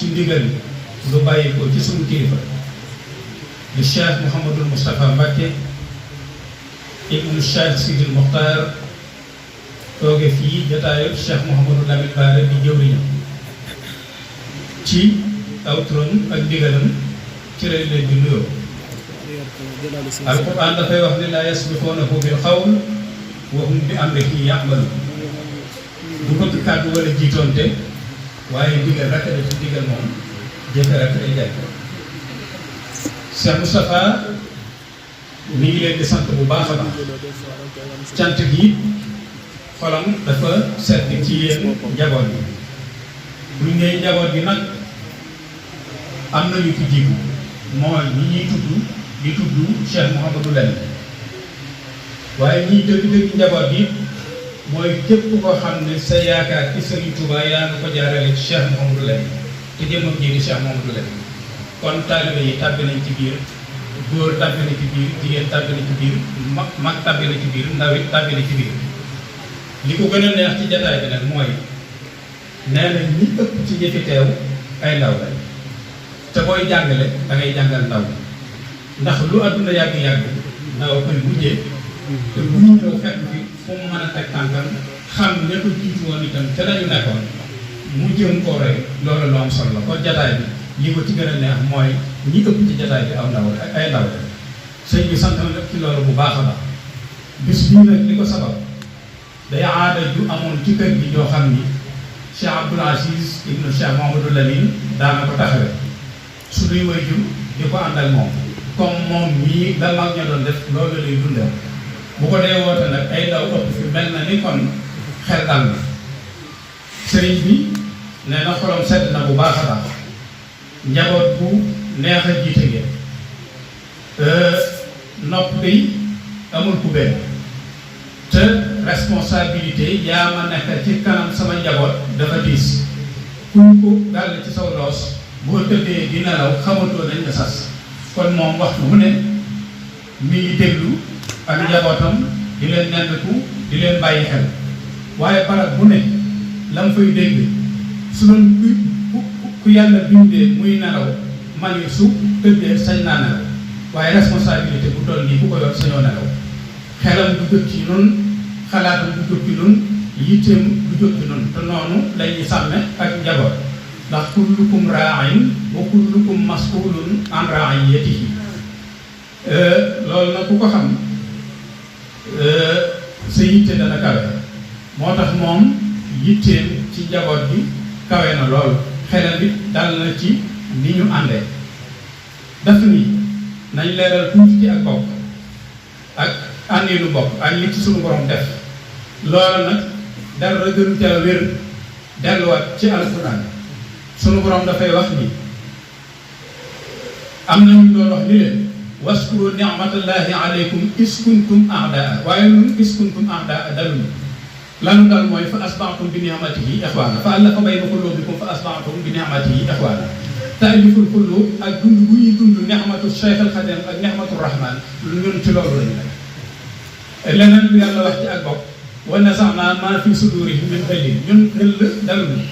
ci ndigal lu bàyyi ko ci sunu kilifa di Cheikh Mouhamadul Moustapha Mbacké ibnu Cheikh Sidil Mokhtar tooge fii jotaayu Cheikh Mouhamadou Lamine Bara di jëwriñam ci aw turam ak ndigalam ci lañ leen di nuyoo. alquran dafay wax ne laa yasbiquunahu bil qawl wa hum bi amrihi ya'maluun du bëgg kàddu wala jiitoonte waaye ndigal rek la ci ndigal moom jëfe rek lay jaay. Cheikh Moustapha mi ngi leen di sant bu baax a baax cant gi xolam dafa sedd ci yéen njaboot bi buñ nee njaboot gi nag am na ñu fi jiitu mooy ñi ñuy tudd di tudd Cheikh Mouhamadou Lamine waaye ñiy dëgg-dëgg njaboot gi mooy képp koo xam ne sa yaakaar ci Serigne Touba yaa nga ko jaarale ci Cheikh Mouhamadou Lamine te jëmmam ji di Cheikh Mouhamadou Lamine kon taalibe yi tàbbi nañ ci biir góor tàbbi na ci biir jigéen tàbbi na ci biir mag tàbbi na ci biir ndaw it tàbbi na ci biir li ko gën a neex ci jataay bi nag mooy nee na ñi ëpp ci ñi fi teew ay ndaw la te booy jàngale da ngay jàngal ndaw ndax lu àdduna yàgg-yàgg ndaw koy mujjee te bu ñu ñëw fekk fi fu mu mën a teg tànkam xam ne ko jiitu woon itam te dañu nekkoon mu jëm koo rek loolu lu am solo la kon jataay bi li ko ci gën a neex mooy ñi ëpp ci jataay bi aw ndaw ay ndaw la sëñ bi sant na ci loolu bu baax a baax bis bii nag li ko sabab day aada ju amoon ci kër gi joo xam ni Cheikh Abdoul Aziz ibnu Cheikh Mouhamadou Lamine daana ko taxawe suñuy waajur di ko ànd ak moom comme moom mii da mag ña doon def loolu lay dundal bu ko dee woote nag ay ndaw ëpp fi mel na ni kon xel dal na sëriñ bi nee na xolam sedd na bu baax a baax njaboot bu neex a jiite ngeen nopp bi amul ku benn te responsabilité yaa ma nekk ci kanam sama njaboot dafa diis kuñ ko gàll ci saw loos boo tëddee di nelaw xamatoo nañ nga sas kon moom waxtu mu ne mi ngi déglu ak njabootam di leen nendiku di leen bàyyi xel waaye barab bu ne la mu fay dégg su doon ku yàlla bindee muy nelaw man yi su tëddee sañ naa nelaw waaye responsabilité bu toll nii bu ko yor sañoo nelaw xelam du jóg ci nun xalaatam du jóg ci nun yitteem du jóg ci nun te noonu lañuy sàmme ak njaboot ndax kullukum ra'in wa kullukum mas'ulun an ra'iyatihi loolu nag ku ko xam sa yitte dana kawe moo tax moom yitteem ci njaboot bi kawe na lool xelal bi dal na ci ni ñu àndee daf ni nañ leeral tuuti ci ak bokk ak àndeenu bokk ak li ci suñu borom def loolu nag dara gënu ca wér delluwaat ci alxuraan sunu borom dafay wax ni am nañu doon wax ni leen waskuru ni'matallahi alaykum is kuntum a'daa waaye nun is kuntum a'daa daluñu lanu dal mooy fa asba'tum bi ni'matihi ikhwaana fa allafa bayna quluubikum fa asba'tum bi ni'matihi ikhwaana ta'aliful quluub ak dund bu ñuy dund ni'matu Cheikh al Khadim ak ni'matu Rahman ñun ci loolu lañu nekk leneen lu yàlla wax ci ak bopp wa naza'naa maa fi suduurihim min ghillin ñun xel daluñu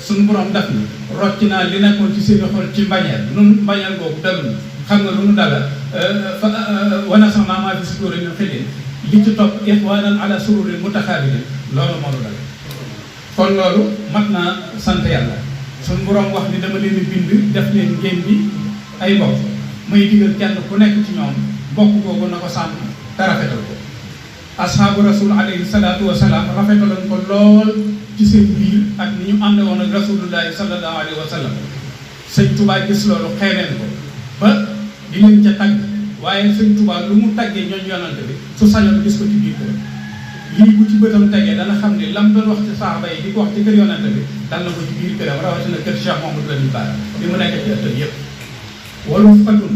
suñu borom daf ni rocc naa li nekkoon ci seen xol ci mbañeel nun mbañeel boobu daluñu xam nga lu nu dala wa naza'naa maa fi suduurihim min ghillin li ci topp ixwaanan ala sururin mutaxaabilin loolu moo lu dal kon loolu mat naa sant yàlla suñu borom wax ni dama leen bind def leen ngeen bi ay bokk muy digal kenn ku nekk ci ñoom bokk googu na ko sàmm te rafetal ko ashaabu rasul alayhi salaatu wa salaam rafetaloon ko lool ci seen biir ak ni ñu ànd woon ak rasulullahi sallallahu alayhi wa sallam sëñ Tuubaa gis loolu xeereen ko ba di leen ca tagg waaye sëñ Tuubaa lu mu taggee ñooñ yonante bi su sañoon gis ko ci biir kër lii bu ci bëtam tegee dana xam ne lam doon wax ci saxaaba yi di ko wax ci kër yonante bi dal na ko ci biir këram rawatina kër Cheikh Mouhamadou Lamine Bara li mu nekk ci ëttam yëpp walu fatun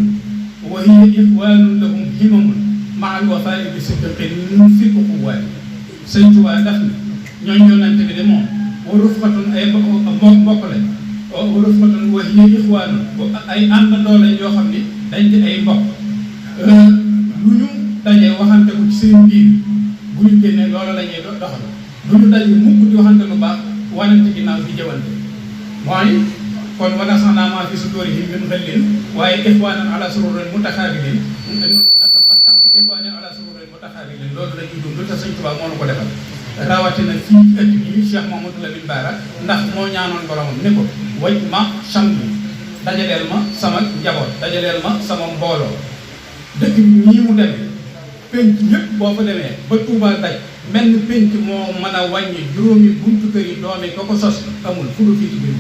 wa hiya ixwaanun lahum himamun ma'al wafaa'i bi sidqin fi uxuwaati sëñ Tuubaa daf ni ñooñ yonante bi de moom waru fatun ay mbokk lañ waru fatun wa hiya ixwaanun ay àndandoo lañ yoo xam ni dañ di ay mbokk lu ñu dajee waxante ko ci seen biir bu ñu génnee loola la ñuy doxal lu ñu dajee mukk di waxante lu baax wanante ginnaaw di jëwante mooy kon wana sax naa maa fi sudurihim min ghillin waaye ixwaanan ala sururin mutaxaabilin natamattax bi ixwaanan ala sururin mutaxaabilin loolu la ñuy dund te Sëñ Tuubaa moo nu ko defal rawatina fii ci ëtt bi Cheikh Mamadou Lamine Bara ndax moo ñaanoon boromam ni ko waj ma chambi dajaleel ma sama njaboot dajaleel ma sama mbooloo dëkk bi nii mu demee penc yëpp boo fa demee ba Touba daj mel ni penc moo mën a wàññi juróomi buntu kër yi doomi ko ko sos amul fu dul fii ci biir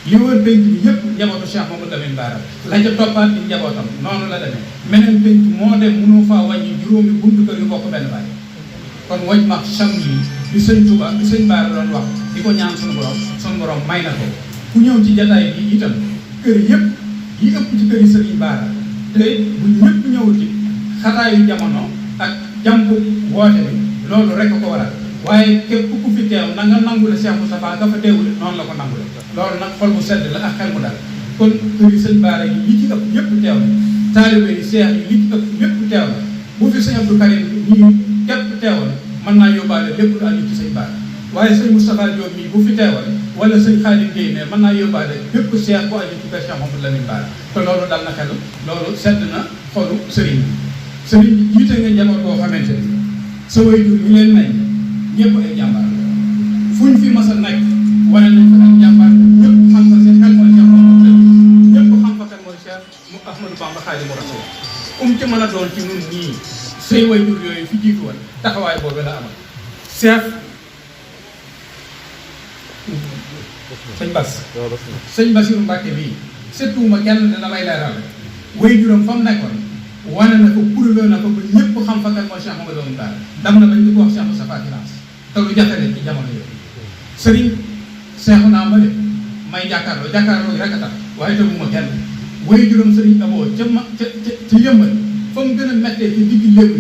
li wër penc bi yëpp njabootu Cheikh Mamadou Lamine Bara la ca toppaat di njabootam noonu la demee meneen penc moo dem mënoo faa wàññi juróomi buntu kër yu bokk benn baay kon waj ma cham yi di Sëñ Touba di Sëñ Bara doon wax di ko ñaan suñu borom may na ko ku ñëw ci jataay bi itam kër yëpp yi ëpp ci kër yi Sëriñ Bara te bu ñëpp ñëwul ci xataayu jamono ak jàmp woote bi loolu rek ko waral waaye képp ku fi teew na nga nangu la Cheikh Moustapha nga fa teewul noonu la ko nangu la loolu nag xol bu sedd la ak xel mu dal kon kër yi Sëñ Bara yi li ci ëpp yëpp teew na taalibe yi seex yi li ci ëpp yëpp teew na bu fi Sëñ Abdou Karim ñii képp teewal mën naa yóbbaale lépp lu aju ci Sëñ Bara waaye Sëñ Moustapha Diop mii bu fi teewal wala Sëñ Khadim Gueye ne mën naa yóbbaale bépp seex bu aju ci kër Cheikh Mamadou Lamine Bara te loolu dal na xel loolu sedd na xolu sëriñ bi sëriñ bi jiite nga njaboot boo xamante ni sa waajur yi leen nañ ñëpp ay jàmbaar fuñ fi mas a nekk wane nañ fa ak jàmbaar ñëpp xam nga seen kan mooy Cheikh Mamadou ñëpp xam fa kan mooy Cheikh mu Ahmadou Bamba Khadimu Rasul ci mën a doon ci ñun ñii say waajur yooyu fi jiitu woon taxawaay boobu la amal Cheikh sëñ Bassirou Mbacke bii surtout ma kenn dina may leeral waajuram fa mu nekkoon wane na ko prouvé na ko ba ñëpp xam fa kan mooy Cheikh Mamadou Lamine Bara dam na bañ di ko wax Cheikh Moustapha Finance te lu jafe ci jamono yooyu sëriñ Cheikh naa ma de may jàkkaarloo yi rek a tax waaye teguma kenn waajuram sëriñ Abo ca yëmbal fa mu gën a méttee ci digg lépp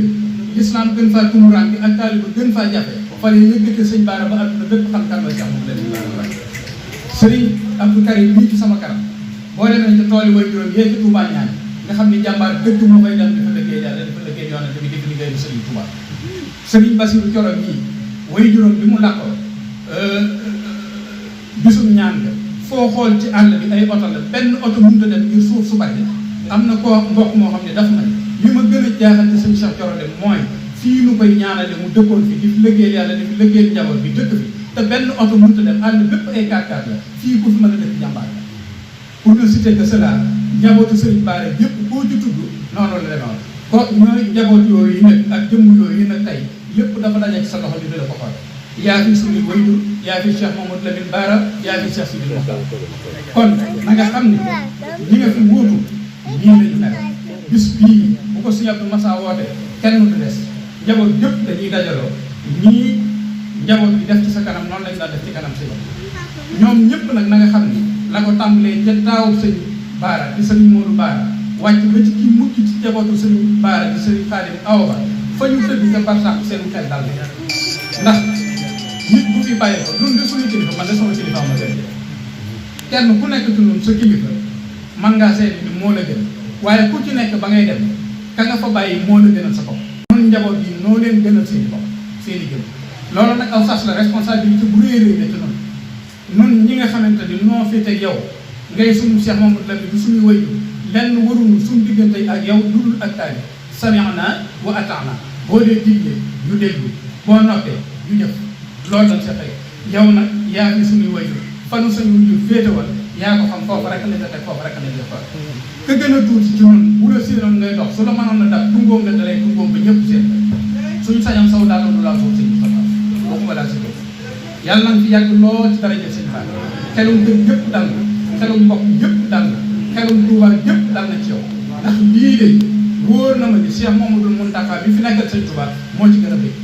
l'islam gën faa tumuraan bi ak taaliba gën faa jafe fa la yëkkate Sëñ Bara ba àdduna bépp xam kan mooy Cheikh Mamadou Lamine Bara sëriñ Abdou Karim bii ci sama kanam boo demee ca tool yi waajuram yee ci Touba ñaan nga xam ni jàmbaar dëgg moo koy dem di fa liggéey yàlla di fa liggéey yonent bi di fa liggéey Sëriñ Touba Sëriñ Bassirou Thioro mii waajuram bi mu làkkoo bisum ñaan nga foo xool ci àll bi ay oto la benn oto mënut a dem ngir suuf su bari am na koo mbokk moo xam ne daf na li ma gën a jaaxal ci Sëriñ Cheikh Thioro dem mooy fii nu koy ñaanale mu dëkkoon fi di fi liggéey yàlla di fi liggéey njaboot bi dëkk fi te benn oto mënut a dem àll bépp ay 4x4 la fii ku fi mën a dëkk jàmbaar la pour ne citer que cela njabootu Sëriñ Bara yëpp koo ci tudd noonu la demoon ko ñooy njaboot yooyu nag ak jëmm yooyu nag tey lépp dafa daje ci sa loxo di la ko xool yaa fi suñu waajur yaa fi Cheikh Mamadou Lamine Bara yaa fi Cheikh Sidil Mokhtar kon na nga xam ni ñi nga fi wóotu nii lañu mel bis bii bu ko Sëriñ Abdou Massa woote kenn du des njaboot yëpp dañuy dajaloo ñii njaboot bi def ci sa kanam noonu lañu daan def ci kanam si ñoom ñëpp nag na nga xam ni la ko tàmbalee ca taawu Sëriñ Bara di Sëriñ Modou Bara wàcc ba ci kii mucc ci njabootu Sëriñ Bara di Sëriñ Khadim Awa Ba fa ñu tëdd ca barsàq seen xel dal ndax nit bu fi bàyyi ko ñun de suñu kilifa man de sama kilifa ma gën kenn ku nekk ci ñun sa kilifa man ngaa seet ni moo la gën waaye ku ci nekk ba ngay dem ka nga fa bàyyi moo la gënal sa bopp ñun njaboot yi noo leen gënal seeni bopp seeni gën loolu nag aw sas la responsabilité bu réy réy la ci noonu ñun ñi nga xamante ni noo féete yow ngay suñu Cheikh Mamadou Lamine du suñu wëyu lenn waruñu suñu diggante ak yow lu dul ak taali sami'na wa ata'na boo dee digle ñu déglu boo noppee ñu jëf loolu lañ sa tey yow nag yaa ngi suñuy wëyu fanu sañu ñu féetewal yaa ko xam foofu rek la teg foofu rek la def ka gën a tuuti ci ñun bu la séenoon ngay dox su la mënoon na dab tungoom la dalay tungoom ba ñëpp seen suñu sañam saw daal du laa suuf sëñ Moustapha waxuma daal si dóor yàlla nañ fi yàgg lool ci dara jël sëñ Fall xelum dëgg yëpp dal na xelum mbokk yëpp dal na xelum Touba yëpp dal na ci yow ndax lii de wóor na ma ni Cheikh Mamadou Mountakha bi fi nekkal sëñ Touba moo ci gën a bëgg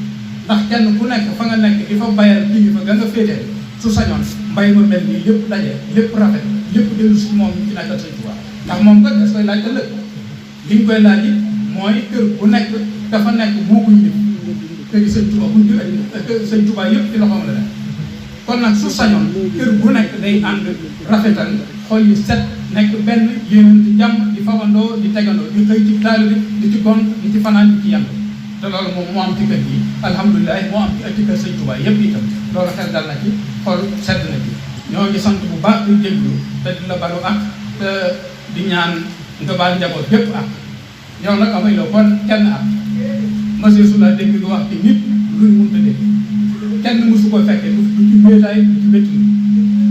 ndax kenn ku nekk fa nga nekk di fa bayal kii fa ga nga féetee su sañoon mbay ma mel nii lépp daje lépp rafet lépp dellu si moom ñu fi nekkal sëñ Touba ndax moom kat das koy laaj ëllëg li ñu koy laaj it mooy kër bu nekk dafa nekk moo koy nit kër sëñ Touba bu ñu sëñ Touba yëpp ci loxoom la nekk kon nag su sañoon kër bu nekk day ànd rafetal xol yi set nekk benn yéen di jàmm di fawandoo di tegandoo di xëy ci taalibe di ci gont di ci fanaan di ci yànd te loolu moom moo am ci kër gi alhamdulilah moo am ci kër sëñ Touba yëpp itam loolu xel dal na ci xol sedd na ci ñoo ngi sant bu baax di déglu te di la balu ak te di ñaan nga baal njaboot bépp ak yow nag amay la kon kenn ak monsieur su la dégg nga wax ci nit luñ mënta dégg kenn mësu ko fekkee du ci béetaay du ci bétti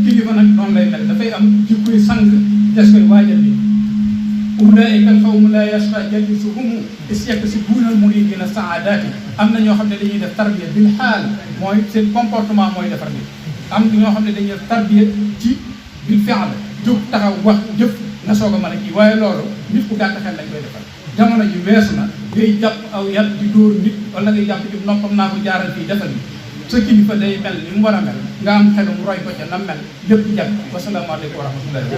kilifa nag noonu lay mel dafay am jikkoy sang des koy waajal bi ulaa'ika al-qawmu laa yashqaa jalisuhum yaktasibuuna al-muriidiina saadaati am na ñoo xam ne dañuy def tarbiya bil xaal mooy seen comportement mooy defar nit am na ñoo xam ne dañuy def tarbiya ci bil fi'l jóg taxaw wax jëf nga soog a mën a kii waaye loolu nit ku gàtt xel lañ koy defal jamono ji weesu na ngay jàpp aw yat di dóor nit wala ngay jàpp ci noppam naa ko jaaral fii defal ni sa kilifa day mel ni mu war a mel nga am xelum roy ko ca na mel lépp jàpp wasalaamaaleykum wa rahmatullahi